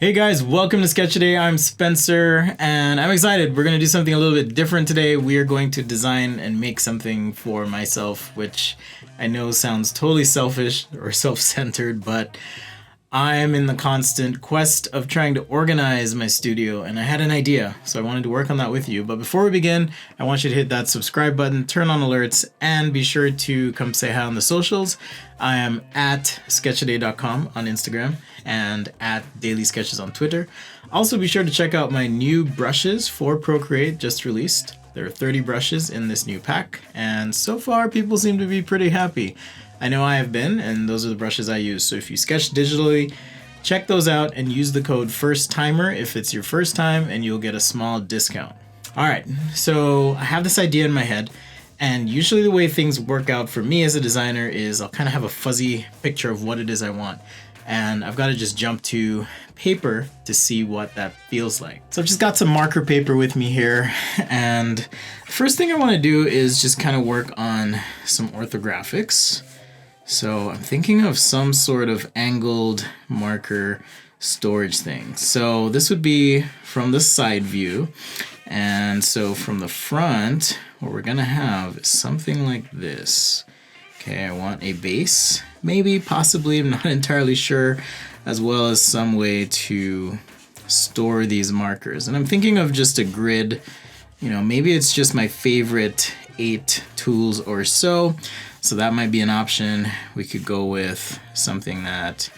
Hey guys, welcome to Sketch Today. I'm Spencer and I'm excited. We're going to do something a little bit different today. We are going to design and make something for myself, which I know sounds totally selfish or self-centered, but I'm in the constant quest of trying to organize my studio and I had an idea, so I wanted to work on that with you. But before we begin, I want you to hit that subscribe button, turn on alerts, and be sure to come say hi on the socials. I am at sketchaday.com on Instagram and at Daily Sketches on Twitter. Also be sure to check out my new brushes for Procreate just released. There are 30 brushes in this new pack, and so far people seem to be pretty happy. I know I have been, and those are the brushes I use. So if you sketch digitally, check those out and use the code FIRSTTIMER if it's your first time, and you'll get a small discount. All right, so I have this idea in my head, and usually the way things work out for me as a designer is I'll kind of have a fuzzy picture of what it is I want. And I've got to just jump to paper to see what that feels like. So I've just got some marker paper with me here, and the first thing I want to do is just kind of work on some orthographics. So I'm thinking of some sort of angled marker storage thing. So this would be from the side view. And so from the front, what we're gonna have is something like this. Okay, I want a base, maybe, possibly, I'm not entirely sure, as well as some way to store these markers. And I'm thinking of just a grid, maybe it's just my favorite 8 tools or so. So that might be an option. We could go with something that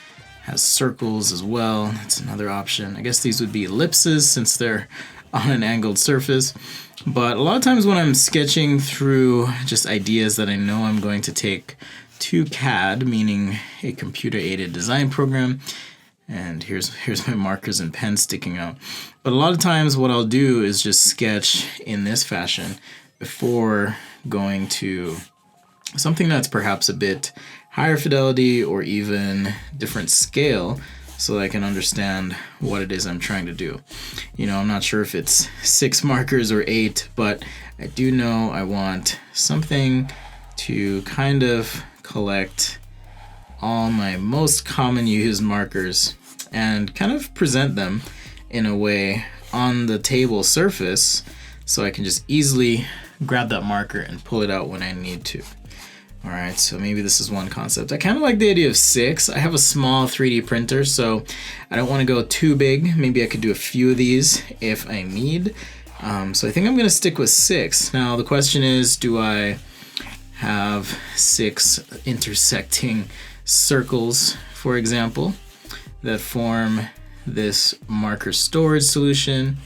has circles as well. That's another option. I guess these would be ellipses since they're on an angled surface. But a lot of times when I'm sketching through just ideas that I know I'm going to take to CAD, meaning a computer-aided design program, and here's my markers and pen sticking out. But a lot of times what I'll do is just sketch in this fashion before going to something that's perhaps a bit higher fidelity or even different scale so that I can understand what it is I'm trying to do. I'm not sure if it's 6 markers or 8, but I do know I want something to kind of collect all my most common used markers and kind of present them in a way on the table surface so I can just easily grab that marker and pull it out when I need to. All right, so maybe this is one concept. I kind of like the idea of 6. I have a small 3D printer, so I don't want to go too big. Maybe I could do a few of these if I need. So I think I'm going to stick with 6. Now the question is, do I have 6 intersecting circles, for example, that form this marker storage solution,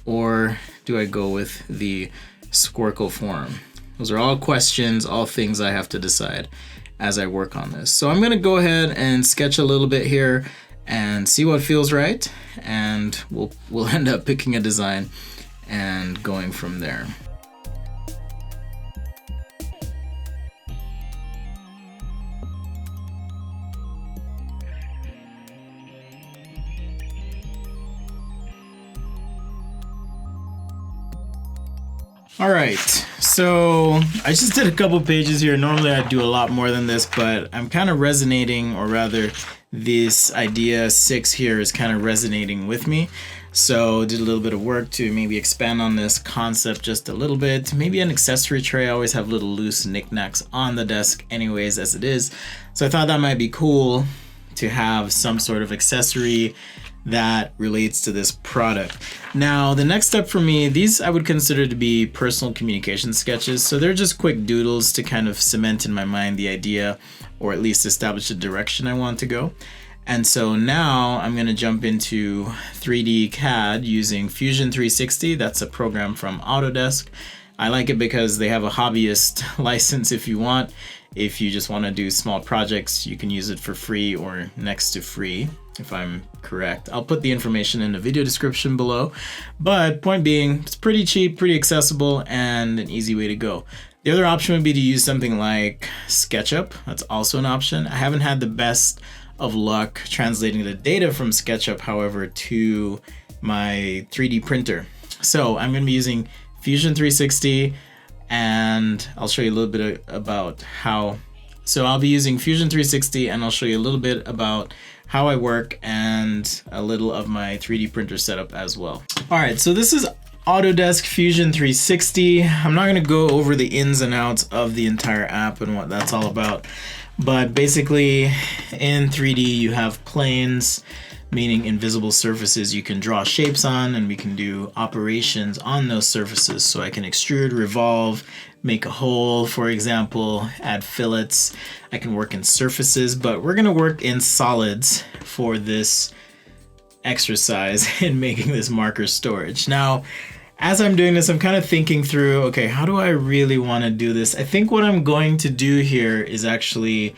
or do I go with the squircle form? Those are all questions, all things I have to decide as I work on this. So I'm going to go ahead and sketch a little bit here and see what feels right, and we'll end up picking a design and going from there. All right, so I just did a couple pages here. Normally I'd do a lot more than this, but I'm kind of resonating, or rather this idea 6 here is kind of resonating with me. So did a little bit of work to maybe expand on this concept just a little bit. Maybe an accessory tray. I always have little loose knickknacks on the desk anyways as it is. So I thought that might be cool to have some sort of accessory that relates to this product. Now, the next step for me, these I would consider to be personal communication sketches. So they're just quick doodles to kind of cement in my mind the idea, or at least establish the direction I want to go. And so now I'm going to jump into 3D CAD using Fusion 360. That's a program from Autodesk. I like it because they have a hobbyist license if you want. If you just want to do small projects, you can use it for free or next to free, if I'm correct. I'll put the information in the video description below. But point being, it's pretty cheap, pretty accessible, and an easy way to go. The other option would be to use something like SketchUp. That's also an option. I haven't had the best of luck translating the data from SketchUp, however, to my 3D printer. So I'm going to be using Fusion 360, and I'll show you a little bit about how So I'll be using Fusion 360 and I'll show you a little bit about how I work and a little of my 3D printer setup as well. All right, so this is Autodesk Fusion 360. I'm not gonna go over the ins and outs of the entire app and what that's all about, but basically in 3D you have planes, meaning invisible surfaces you can draw shapes on, and we can do operations on those surfaces. So I can extrude, revolve, make a hole, for example, add fillets. I can work in surfaces, but we're gonna work in solids for this exercise in making this marker storage. Now, as I'm doing this, I'm kind of thinking through, okay, how do I really want to do this? I think what I'm going to do here is actually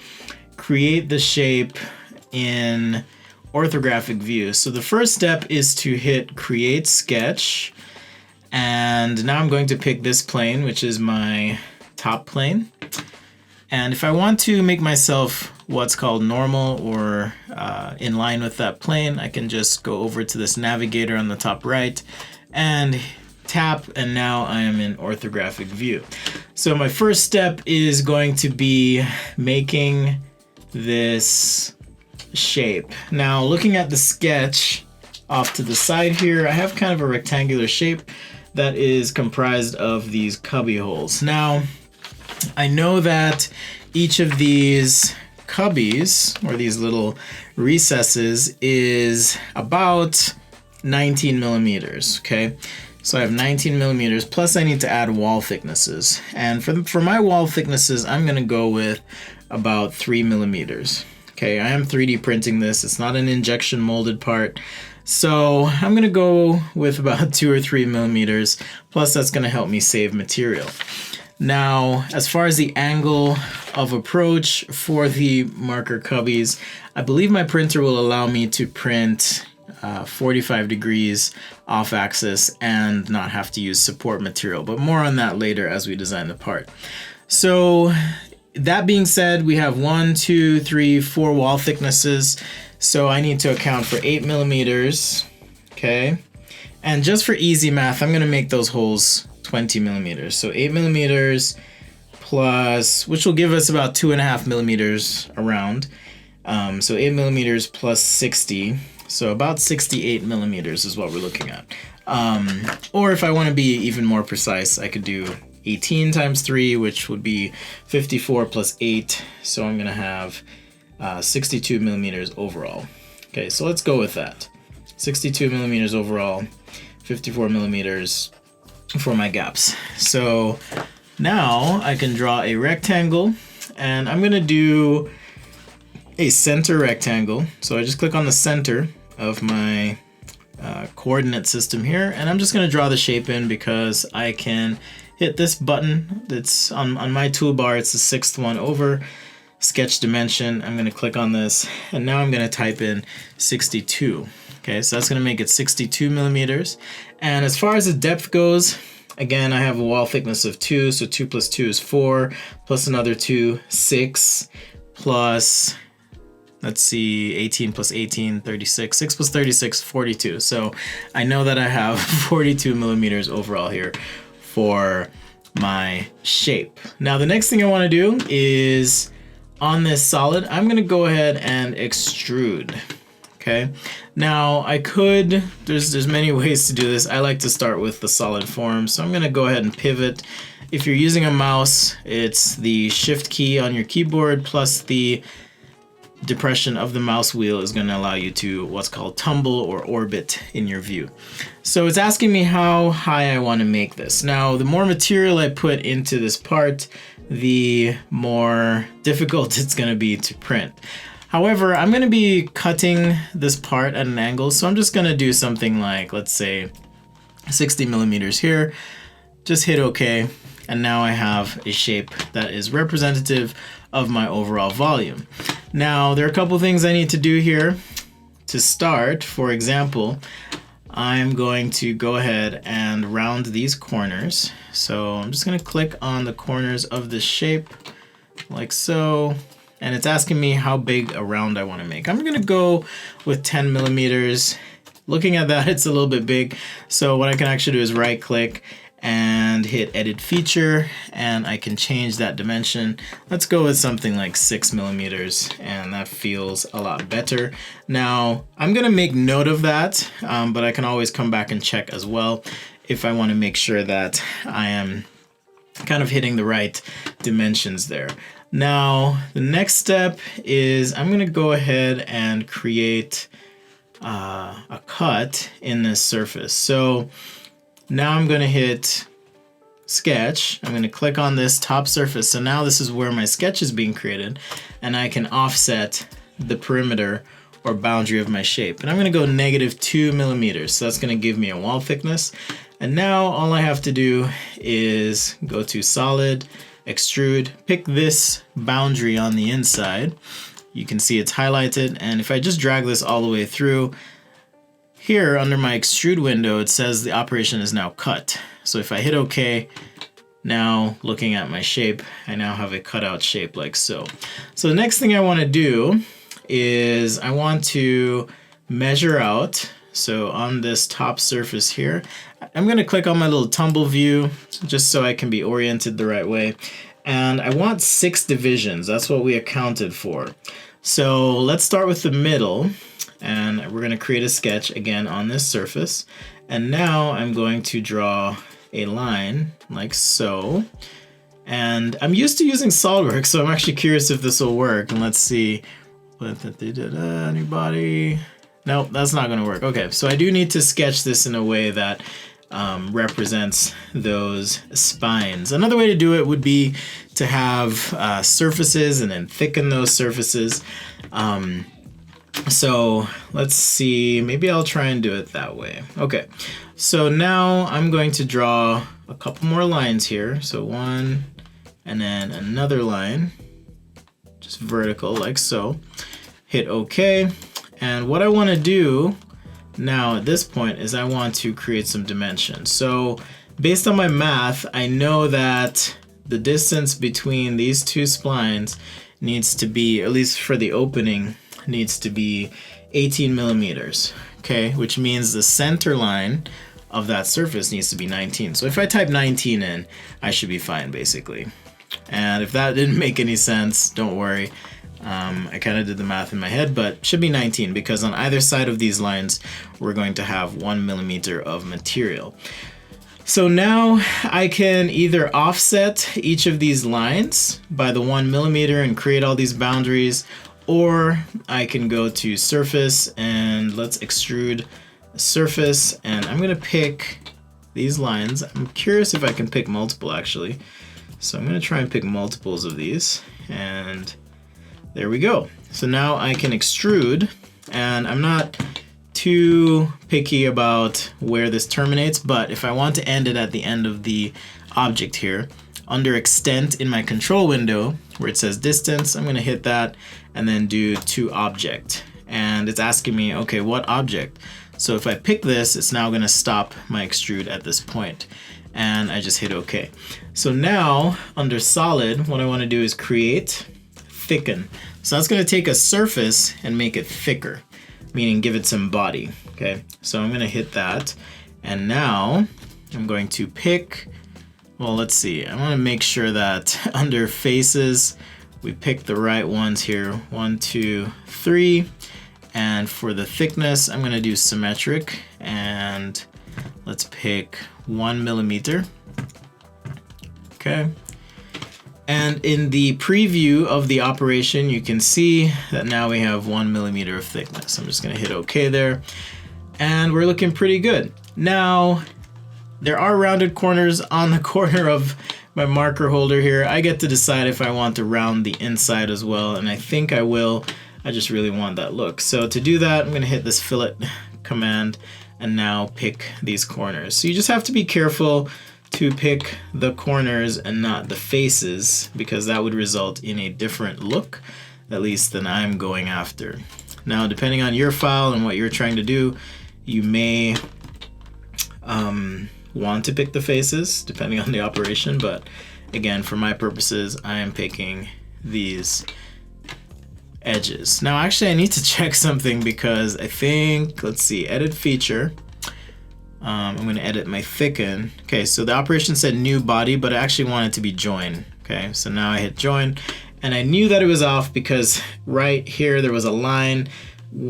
create the shape in Orthographic Views. So the first step is to hit Create Sketch, and now I'm going to pick this plane, which is my top plane. And if I want to make myself what's called normal or in line with that plane, I can just go over to this navigator on the top right and tap, and now I am in Orthographic View. So my first step is going to be making this shape. Now, looking at the sketch off to the side here, I have kind of a rectangular shape that is comprised of these cubby holes. Now, I know that each of these cubbies, or these little recesses, is about 19 millimeters, okay? So I have 19 millimeters, plus I need to add wall thicknesses. And for my wall thicknesses, I'm gonna go with about 3 millimeters. Okay, I am 3D printing this. It's not an injection molded part. So I'm gonna go with about 2 or 3 millimeters, plus that's gonna help me save material. Now, as far as the angle of approach for the marker cubbies, I believe my printer will allow me to print 45 degrees off axis and not have to use support material, but more on that later as we design the part. So that being said, we have 1, 2, 3, 4 wall thicknesses. So I need to account for 8 millimeters, okay? And just for easy math, I'm gonna make those holes 20 millimeters. So 8 millimeters plus, which will give us about 2.5 millimeters around. So 8 millimeters plus 60. So about 68 millimeters is what we're looking at. Or if I want to be even more precise, I could do 18 times 3, which would be 54 plus 8. So I'm going to have 62 millimeters overall. Okay, so let's go with that. 62 millimeters overall, 54 millimeters for my gaps. So now I can draw a rectangle, and I'm going to do a center rectangle. So I just click on the center of my coordinate system here, and I'm just going to draw the shape in because I can hit this button that's on my toolbar. It's the 6th one over, sketch dimension. I'm going to click on this, and now I'm going to type in 62. Okay, so that's going to make it 62 millimeters. And as far as the depth goes, again, I have a wall thickness of 2, so 2 plus 2 is 4, plus another 2, 6, plus, let's see, 18 plus 18, 36, 6 plus 36, 42. So I know that I have 42 millimeters overall here for my shape. Now the next thing I want to do is, on this solid, I'm going to go ahead and extrude. Okay, now I could, there's many ways to do this. I like to start with the solid form, so I'm going to go ahead and pivot. If you're using a mouse, it's the shift key on your keyboard plus the depression of the mouse wheel is going to allow you to what's called tumble or orbit in your view. So it's asking me how high I want to make this. Now, the more material I put into this part, the more difficult it's going to be to print. However, I'm going to be cutting this part at an angle, so I'm just going to do something like, let's say, 60 millimeters here. Just hit OK, and now I have a shape that is representative of my overall volume. Now, there are a couple things I need to do here. To start, for example, I'm going to go ahead and round these corners. So I'm just going to click on the corners of this shape, like so. And it's asking me how big a round I want to make. I'm going to go with 10 millimeters. Looking at that, it's a little bit big. So what I can actually do is right click and hit edit feature, and I can change that dimension. Let's go with something like 6 millimeters, and that feels a lot better. Now I'm gonna make note of that, but I can always come back and check as well if I want to make sure that I am kind of hitting the right dimensions there. Now the next step is I'm gonna go ahead and create a cut in this surface. So now I'm going to hit sketch. I'm going to click on this top surface. So now this is where my sketch is being created, and I can offset the perimeter or boundary of my shape. And I'm going to go -2 millimeters. So that's going to give me a wall thickness. And now all I have to do is go to solid, extrude, pick this boundary on the inside. You can see it's highlighted, and if I just drag this all the way through, here under my extrude window it says the operation is now cut. So if I hit OK, now looking at my shape, I now have a cutout shape like so. So the next thing I want to do is I want to measure out. So on this top surface here, I'm going to click on my little tumble view just so I can be oriented the right way. And I want 6 divisions. That's what we accounted for. So let's start with the middle, and we're going to create a sketch again on this surface. And now I'm going to draw a line like so. And I'm used to using SolidWorks, so I'm actually curious if this will work. And let's see. Anybody? Nope, that's not going to work. Okay, so I do need to sketch this in a way that represents those spines. Another way to do it would be to have surfaces and then thicken those surfaces. So let's see, maybe I'll try and do it that way. Okay, so now I'm going to draw a couple more lines here. So one and then another line, just vertical like so. Hit OK. And what I want to do now at this point is I want to create some dimensions. So based on my math, I know that the distance between these 2 splines needs to be, at least for the opening, needs to be 18 millimeters. Okay, which means the center line of that surface needs to be 19. So if I type 19 in, I should be fine basically. And if that didn't make any sense, don't worry. I kind of did the math in my head, but should be 19 because on either side of these lines, we're going to have 1 millimeter of material. So now I can either offset each of these lines by the 1 millimeter and create all these boundaries, or I can go to surface and let's extrude a surface, and I'm gonna pick these lines. I'm curious if I can pick multiple actually. So I'm gonna try and pick multiples of these, and there we go. So now I can extrude, and I'm not too picky about where this terminates, but if I want to end it at the end of the object here, under extent in my control window where it says distance, I'm gonna hit that and then do to object. And it's asking me, okay, what object? So if I pick this, it's now gonna stop my extrude at this point. And I just hit OK. So now under solid, what I wanna do is create thicken. So that's going to take a surface and make it thicker, meaning give it some body. Okay, so I'm going to hit that, and now I'm going to pick, well, let's see, I want to make sure that under faces we pick the right ones here. 1, 2, 3, and for the thickness I'm going to do symmetric, and let's pick 1 millimeter. Okay. And in the preview of the operation, you can see that now we have 1 millimeter of thickness. I'm just gonna hit OK there, and we're looking pretty good. Now, there are rounded corners on the corner of my marker holder here. I get to decide if I want to round the inside as well, and I think I will. I just really want that look. So to do that, I'm gonna hit this fillet command and now pick these corners. So you just have to be careful to pick the corners and not the faces, because that would result in a different look, at least than I'm going after. Now, depending on your file and what you're trying to do, you may want to pick the faces depending on the operation, but again, for my purposes, I am picking these edges. Now, actually, I need to check something because I think, let's see, edit feature. I'm going to edit my thicken. Okay, so the operation said new body, but I actually want it to be join. Okay, so now I hit join, and I knew that it was off because right here there was a line,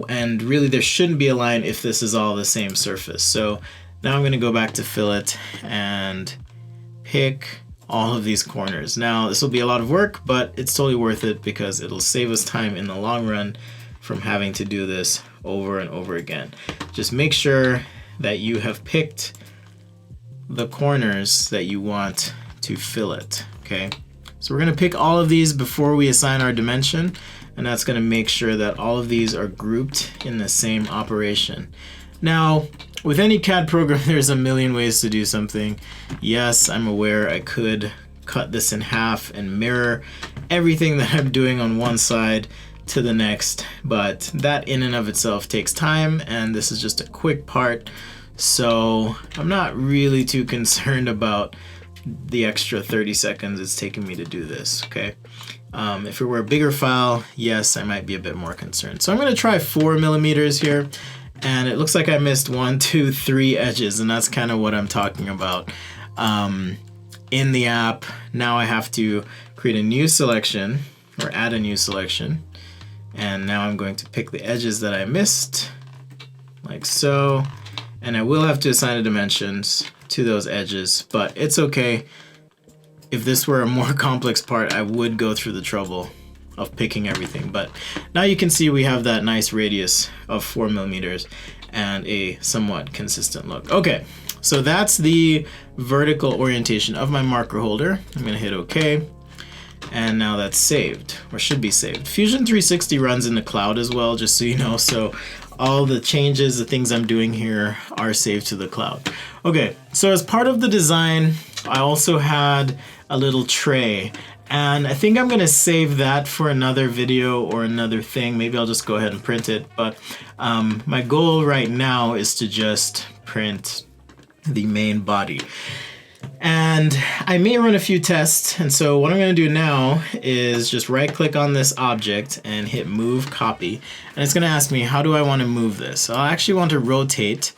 and really there shouldn't be a line if this is all the same surface. So now I'm going to go back to fillet and pick all of these corners. Now this will be a lot of work, but it's totally worth it because it'll save us time in the long run from having to do this over and over again. Just make sure that you have picked the corners that you want to fillet. Okay, so we're going to pick all of these before we assign our dimension, and that's going to make sure that all of these are grouped in the same operation. Now, with any CAD program, there's a million ways to do something. Yes, I'm aware I could cut this in half and mirror everything that I'm doing on one side to the next, but that in and of itself takes time, and this is just a quick part, so I'm not really too concerned about the extra 30 seconds it's taking me to do this. Okay, if it were a bigger file, yes, I might be a bit more concerned. So I'm going to try 4 millimeters here, and it looks like I missed 1, 2, 3 edges, and that's kind of what I'm talking about. In the app, now I have to create a new selection or add a new selection. And now I'm going to pick the edges that I missed, like so. And I will have to assign the dimensions to those edges, but it's okay. If this were a more complex part, I would go through the trouble of picking everything. But now you can see we have that nice radius of 4 millimeters and a somewhat consistent look. Okay, so that's the vertical orientation of my marker holder. I'm gonna hit OK. And now that's saved, or should be saved. Fusion 360 runs in the cloud as well, just so you know. So all the changes, the things I'm doing here are saved to the cloud. Okay, so as part of the design, I also had a little tray. And I think I'm gonna save that for another video or another thing. Maybe I'll just go ahead and print it. But my goal right now is to just print the main body. And I may run a few tests, and so what I'm going to do now is just right click on this object and hit move copy, and it's going to ask me how do I want to move this. So I actually want to rotate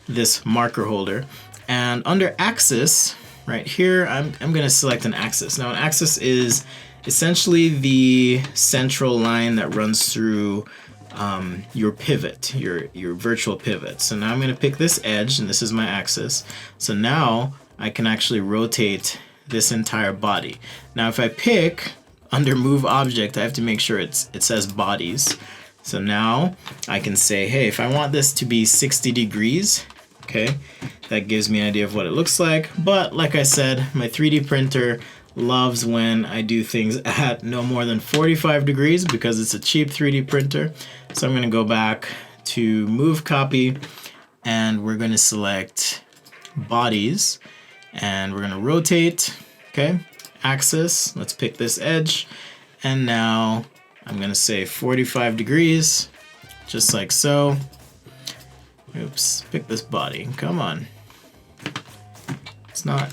this marker holder, and under axis right here I'm going to select an axis. Now an axis is essentially the central line that runs through your pivot, your virtual pivot. So now I'm going to pick this edge, and this is my axis. So now I can actually rotate this entire body. Now if I pick under move object, I have to make sure it says bodies. So now I can say, hey, if I want this to be 60 degrees, okay, that gives me an idea of what it looks like. But like I said, my 3D printer loves when I do things at no more than 45 degrees because it's a cheap 3D printer. So I'm gonna go back to move copy, and we're gonna select bodies. And we're gonna rotate, okay, axis, let's pick this edge, and now I'm gonna say 45 degrees, just like so. Oops, pick this body, come on. It's not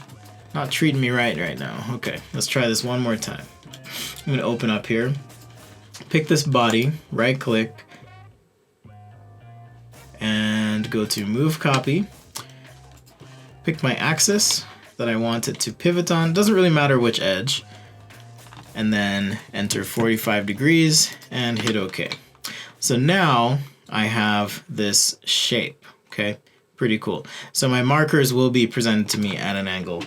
treating me right now. Okay, let's try this one more time. I'm gonna open up here, pick this body, right click, and go to move copy. Pick my axis that I want it to pivot on. Doesn't really matter which edge. And then enter 45 degrees and hit OK. So now I have this shape. Okay, pretty cool. So my markers will be presented to me at an angle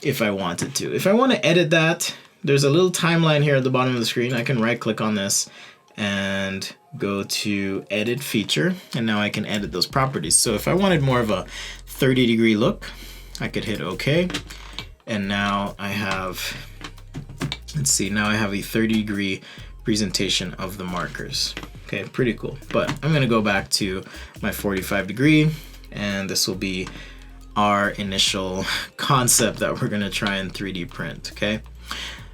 if I wanted to. If I want to edit that, there's a little timeline here at the bottom of the screen. I can right click on this and go to edit feature, and now I can edit those properties. So if I wanted more of a 30-degree look, I could hit OK, and now I have, let's see, now I have a 30-degree presentation of the markers. Okay, pretty cool. But I'm gonna go back to my 45 degree, and this will be our initial concept that we're gonna try and 3D print, okay?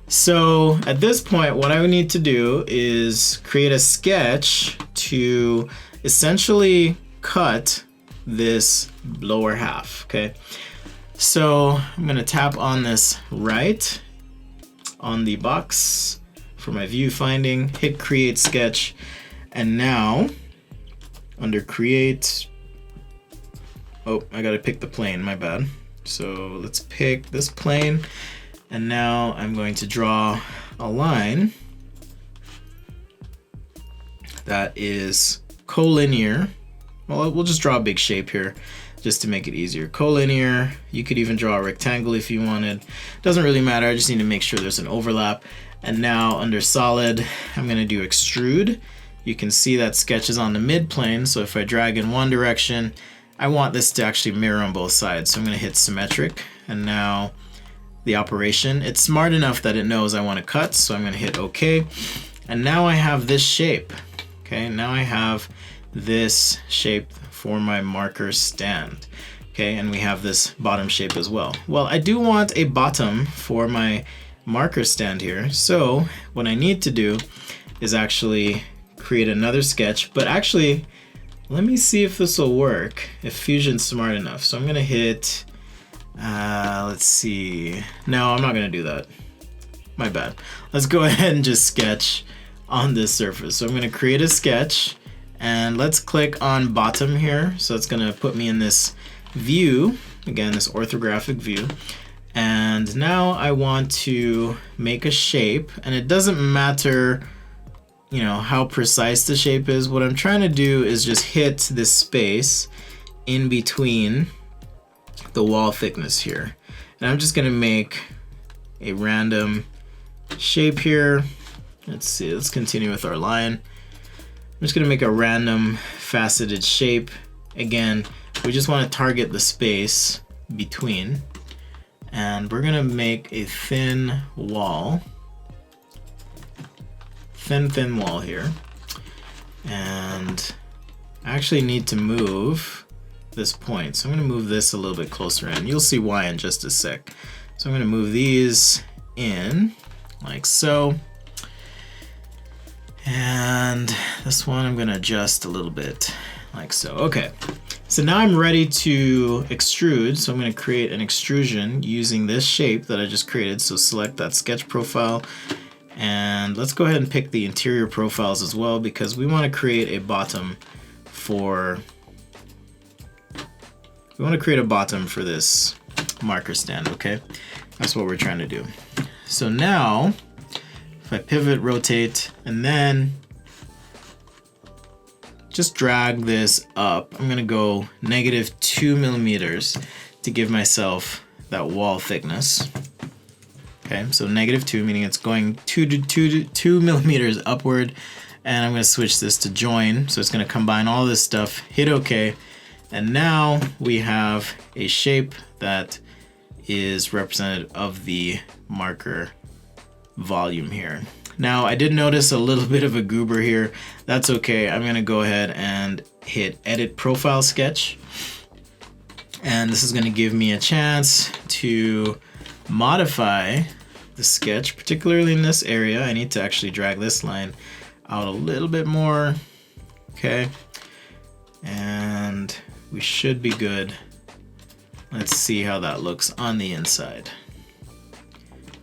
So at this point, what I would need to do is create a sketch to essentially cut this lower half, okay? So I'm gonna tap on this right on the box for my view finding, hit create sketch, and now under create, Oh, I gotta pick the plane, my bad. So let's pick this plane, and now I'm going to draw a line that is collinear. Well, we'll just draw a big shape here just to make it easier. Collinear, you could even draw a rectangle if you wanted. Doesn't really matter, I just need to make sure there's an overlap. And now under solid, I'm gonna do extrude. You can see that sketch is on the mid plane, so if I drag in one direction, I want this to actually mirror on both sides. So I'm gonna hit symmetric, and now the operation, it's smart enough that it knows I wanna cut, so I'm gonna hit OK. And now I have this shape. Okay, now I have this shape for my marker stand. Okay, and we have this bottom shape as well. Well, I do want a bottom for my marker stand here. So what I need to do is actually create another sketch, but actually, let me see if this will work, if Fusion's smart enough. So I'm gonna hit, let's see. No, I'm not gonna do that. My bad. Let's go ahead and just sketch on this surface. So I'm gonna create a sketch, and let's click on bottom here. So it's gonna put me in this view, again, this orthographic view. And now I want to make a shape, and it doesn't matter, you know, how precise the shape is. What I'm trying to do is just hit this space in between the wall thickness here. And I'm just gonna make a random shape here. Let's see, let's continue with our line. I'm just gonna make a random faceted shape. Again, we just wanna target the space between. And we're gonna make a thin wall. Thin wall here, and I actually need to move this point, so I'm going to move this a little bit closer in. You'll see why in just a sec. So I'm going to move these in like so, and this one I'm going to adjust a little bit like so. Okay, so now I'm ready to extrude, so I'm going to create an extrusion using this shape that I just created. So select that sketch profile, and let's go ahead and pick the interior profiles as well, because we want to create a bottom for this marker stand. Okay, that's what we're trying to do. So now if I pivot, rotate, and then just drag this up, I'm gonna go -2 millimeters to give myself that wall thickness. Okay, so -2, meaning it's going 2 millimeters upward, and I'm gonna switch this to join. So it's gonna combine all this stuff, hit OK, and now we have a shape that is representative of the marker volume here. Now I did notice a little bit of a goober here. That's okay, I'm gonna go ahead and hit edit profile sketch. And this is gonna give me a chance to modify the sketch, particularly in this area. I need to actually drag this line out a little bit more. Okay, and we should be good. Let's see how that looks on the inside.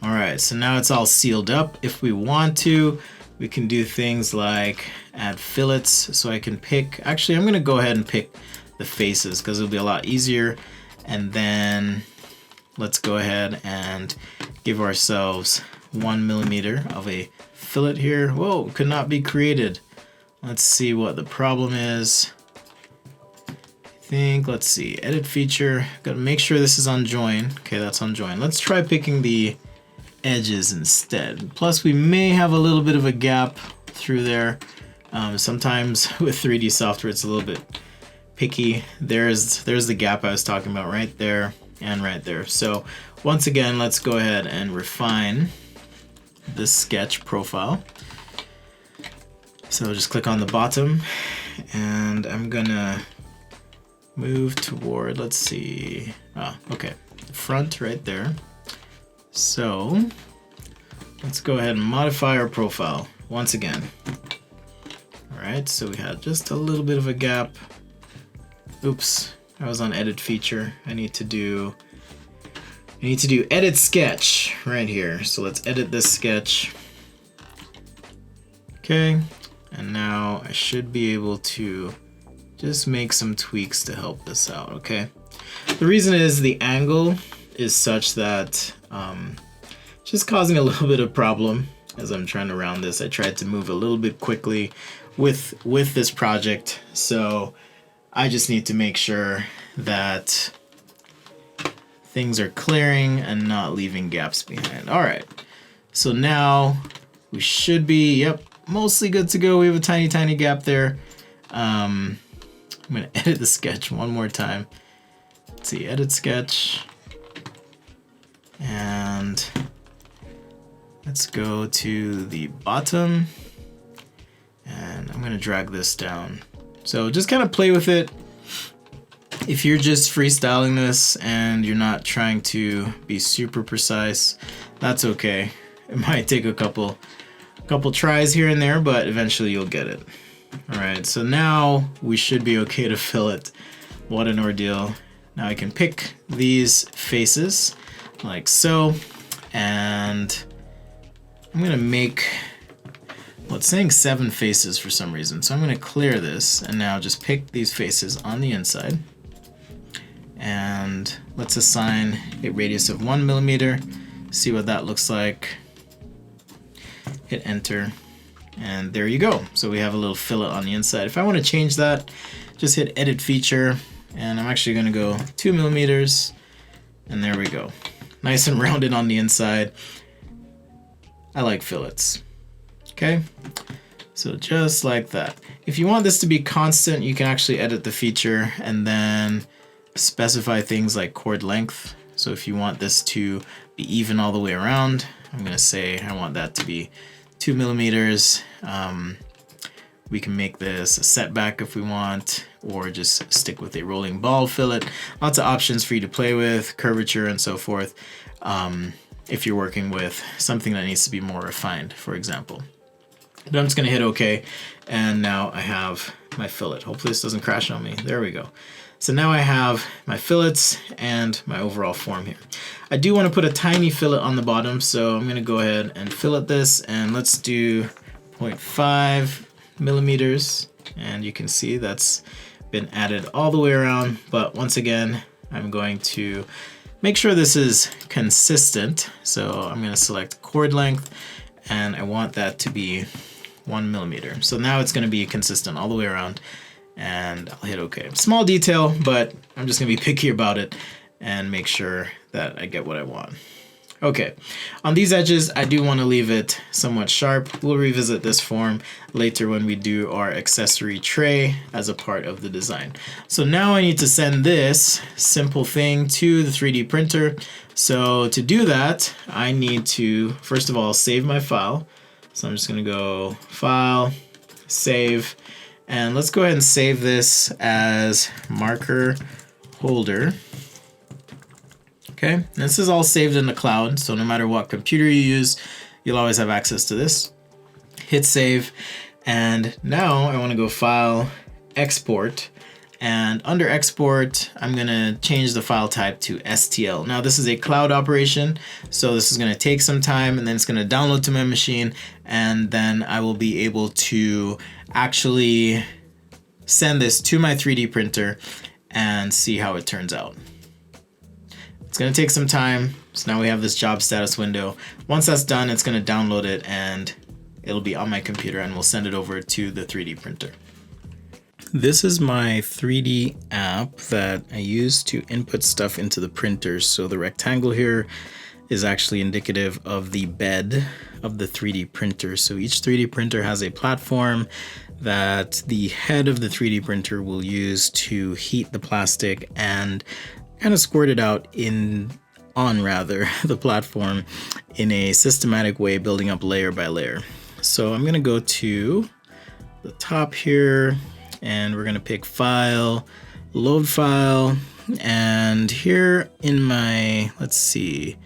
All right, so now it's all sealed up. If we want to, we can do things like add fillets. So I can pick, actually I'm gonna go ahead and pick the faces because it'll be a lot easier. And then let's go ahead and give ourselves 1 millimeter of a fillet here. Whoa, could not be created. Let's see what the problem is. Let's see, edit feature. Gotta make sure this is on join. Okay, that's on join. Let's try picking the edges instead. Plus we may have a little bit of a gap through there. Sometimes with 3D software it's a little bit picky. There's the gap I was talking about right there and right there. So once again, let's go ahead and refine this sketch profile. So just click on the bottom, and I'm gonna move toward, let's see, okay, front right there. So let's go ahead and modify our profile once again. All right, so we had just a little bit of a gap. Oops, I was on edit feature. I need to do edit sketch right here. So let's edit this sketch. Okay, and now I should be able to just make some tweaks to help this out, okay? The reason is the angle is such that just causing a little bit of problem as I'm trying to round this. I tried to move a little bit quickly with this project, so I just need to make sure that things are clearing and not leaving gaps behind. All right, so now we should be, yep, mostly good to go. We have a tiny gap there. I'm gonna edit the sketch one more time. Let's see, edit sketch. And let's go to the bottom. And I'm gonna drag this down. So just kind of play with it. If you're just freestyling this and you're not trying to be super precise, that's okay. It might take a couple tries here and there, but eventually you'll get it. All right, so now we should be okay to fill it. What an ordeal. Now I can pick these faces like so, and I'm gonna make, well, it's saying 7 faces for some reason, so I'm gonna clear this and now just pick these faces on the inside. And let's assign a radius of 1 millimeter, see what that looks like. Hit enter, and there you go. So we have a little fillet on the inside. If I want to change that, just hit edit feature, and I'm actually going to go 2 millimeters, and there we go. Nice and rounded on the inside. I like fillets. Okay, so just like that. If you want this to be constant, you can actually edit the feature and then specify things like chord length. So if you want this to be even all the way around, I'm going to say I want that to be 2 millimeters. We can make this a setback if we want, or just stick with a rolling ball fillet. Lots of options for you to play with, curvature and so forth, if you're working with something that needs to be more refined, for example. But I'm just going to hit OK, and now I have my fillet. Hopefully this doesn't crash on me. There we go. So now I have my fillets and my overall form here. I do want to put a tiny fillet on the bottom, so I'm going to go ahead and fillet this, and let's do 0.5 millimeters. And you can see that's been added all the way around. But once again, I'm going to make sure this is consistent. So I'm going to select chord length, and I want that to be 1 millimeter. So now it's going to be consistent all the way around. And I'll hit OK. Small detail, but I'm just gonna be picky about it and make sure that I get what I want. Okay, on these edges, I do want to leave it somewhat sharp. We'll revisit this form later when we do our accessory tray as a part of the design. So now I need to send this simple thing to the 3D printer. So to do that, I need to, first of all, save my file. So I'm just gonna go File, Save. And let's go ahead and save this as marker holder. Okay, this is all saved in the cloud, so no matter what computer you use, you'll always have access to this. Hit save, and now I want to go File, Export, and under Export, I'm going to change the file type to STL. Now this is a cloud operation, so this is going to take some time, and then it's going to download to my machine, and then I will be able to actually send this to my 3D printer and see how it turns out. It's going to take some time, so now we have this job status window. Once that's done, it's going to download it, and it'll be on my computer, and we'll send it over to the 3D printer. This is my 3D app that I use to input stuff into the printer. So the rectangle here is actually indicative of the bed of the 3D printer. So each 3D printer has a platform that the head of the 3D printer will use to heat the plastic and kind of squirt it out on the platform in a systematic way, building up layer by layer. So I'm going to go to the top here, and we're going to pick File, Load File, and here in my, let's see,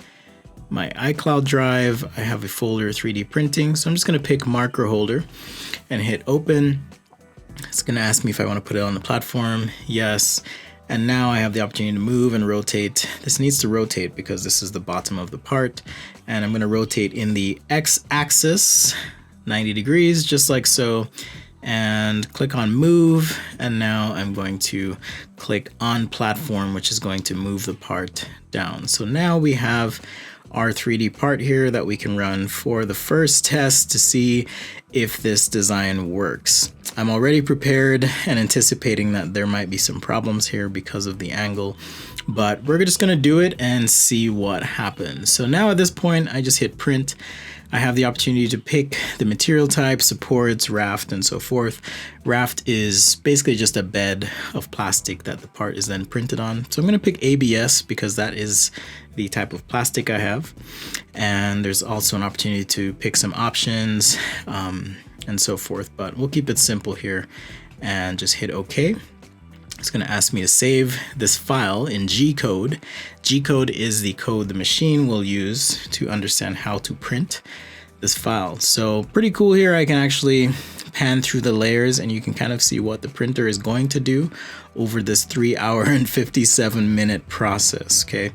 my iCloud drive, I have a folder 3D printing. So I'm just going to pick marker holder and hit open. It's going to ask me if I want to put it on the platform. Yes. And now I have the opportunity to move and rotate. This needs to rotate because this is the bottom of the part. And I'm going to rotate in the X axis 90 degrees, just like so. and click on move, and now I'm going to click on platform, which is going to move the part down. So now we have our 3D part here that we can run for the first test to see if this design works. I'm already prepared and anticipating that there might be some problems here because of the angle, but we're just gonna do it and see what happens. So now at this point, I just hit print. I have the opportunity to pick the material type, supports, raft, and so forth. Raft is basically just a bed of plastic that the part is then printed on. So I'm gonna pick ABS because that is the type of plastic I have. And there's also an opportunity to pick some options and so forth, but we'll keep it simple here and just hit OK. It's going to ask me to save this file in G-code. G-code is the code the machine will use to understand how to print this file. So pretty cool here. I can actually pan through the layers and you can kind of see what the printer is going to do over this 3-hour and 57-minute process. Okay.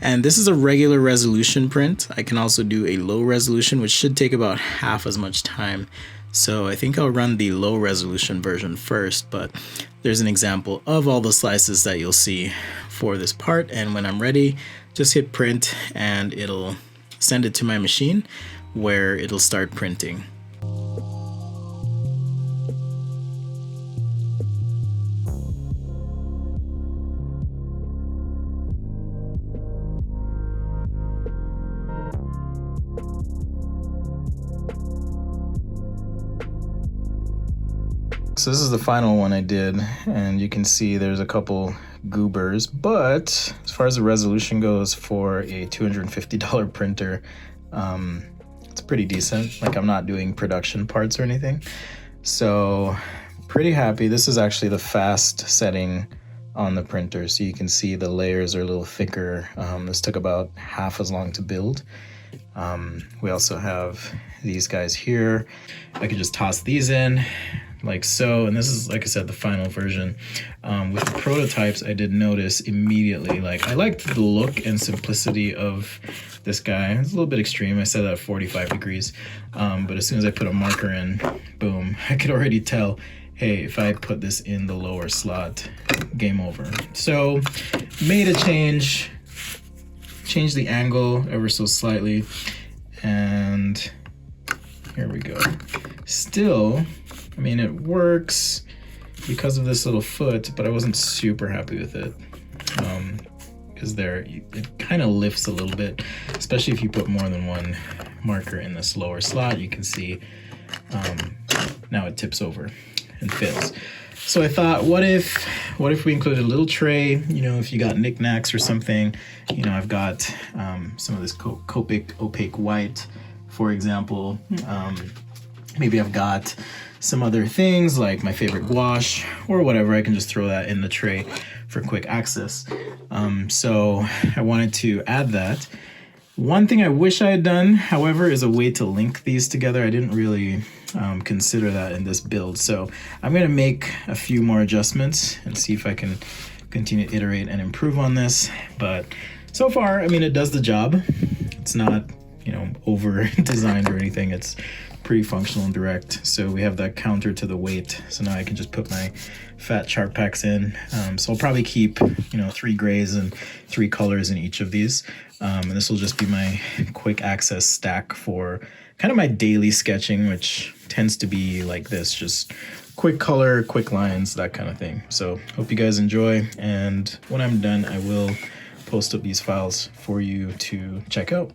And this is a regular resolution print. I can also do a low resolution, which should take about half as much time. So I think I'll run the low resolution version first, but there's an example of all the slices that you'll see for this part. And when I'm ready, just hit print and it'll send it to my machine where it'll start printing. So this is the final one I did, and you can see there's a couple goobers, but as far as the resolution goes for a $250 printer, it's pretty decent. Like, I'm not doing production parts or anything. So pretty happy. This is actually the fast setting on the printer. So you can see the layers are a little thicker. This took about half as long to build. We also have these guys here. I could just toss these in like so, and this is, like I said, the final version. With the prototypes, I did notice immediately, like, I liked the look and simplicity of this guy. It's a little bit extreme. I set that at 45 degrees, but as soon as I put a marker in, boom, I could already tell, hey, if I put this in the lower slot, game over. So made a change, changed the angle ever so slightly, and here we go. Still, I mean, it works because of this little foot, but I wasn't super happy with it. Because it kind of lifts a little bit, especially if you put more than one marker in this lower slot. You can see now it tips over and fails. So I thought, what if we included a little tray? You know, if you got knickknacks or something. You know, I've got some of this Copic opaque white, for example. Maybe I've got some other things like my favorite gouache or whatever. I can just throw that in the tray for quick access. So I wanted to add that. One thing I wish I had done, however, is a way to link these together. I didn't really consider that in this build. So I'm going to make a few more adjustments and see if I can continue to iterate and improve on this. But so far, I mean, it does the job. It's not, you know, over designed or anything. It's pretty functional and direct. So we have that counter to the weight. So now I can just put my fat chart packs in. So I'll probably keep, you know, 3 grays and 3 colors in each of these. And this will just be my quick access stack for kind of my daily sketching, which tends to be like this, just quick color, quick lines, that kind of thing. So hope you guys enjoy. And when I'm done, I will post up these files for you to check out.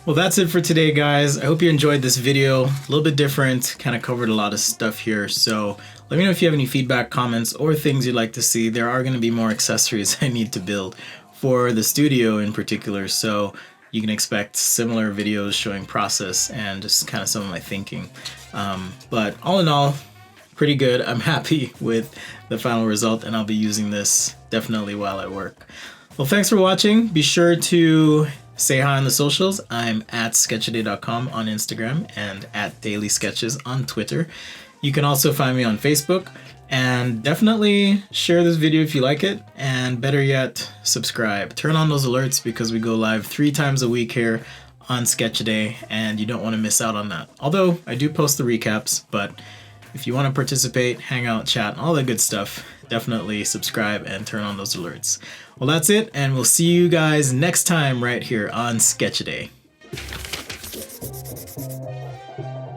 Well, that's it for today, guys. I hope you enjoyed this video. A little bit different, kind of covered a lot of stuff here. So let me know if you have any feedback, comments, or things you'd like to see. There are going to be more accessories I need to build for the studio in particular. So you can expect similar videos showing process and just kind of some of my thinking. But all in all, pretty good. I'm happy with the final result, and I'll be using this definitely while I work. Well, thanks for watching. Be sure to say hi on the socials. I'm at sketchaday.com on Instagram and at Daily Sketches on Twitter. You can also find me on Facebook, and definitely share this video if you like it, and better yet, subscribe. Turn on those alerts because we go live 3 times a week here on Sketchaday, and you don't want to miss out on that. Although I do post the recaps, but If you want to participate, hang out, chat, all that good stuff, definitely subscribe and turn on those alerts. Well, that's it, and we'll see you guys next time right here on Sketchaday.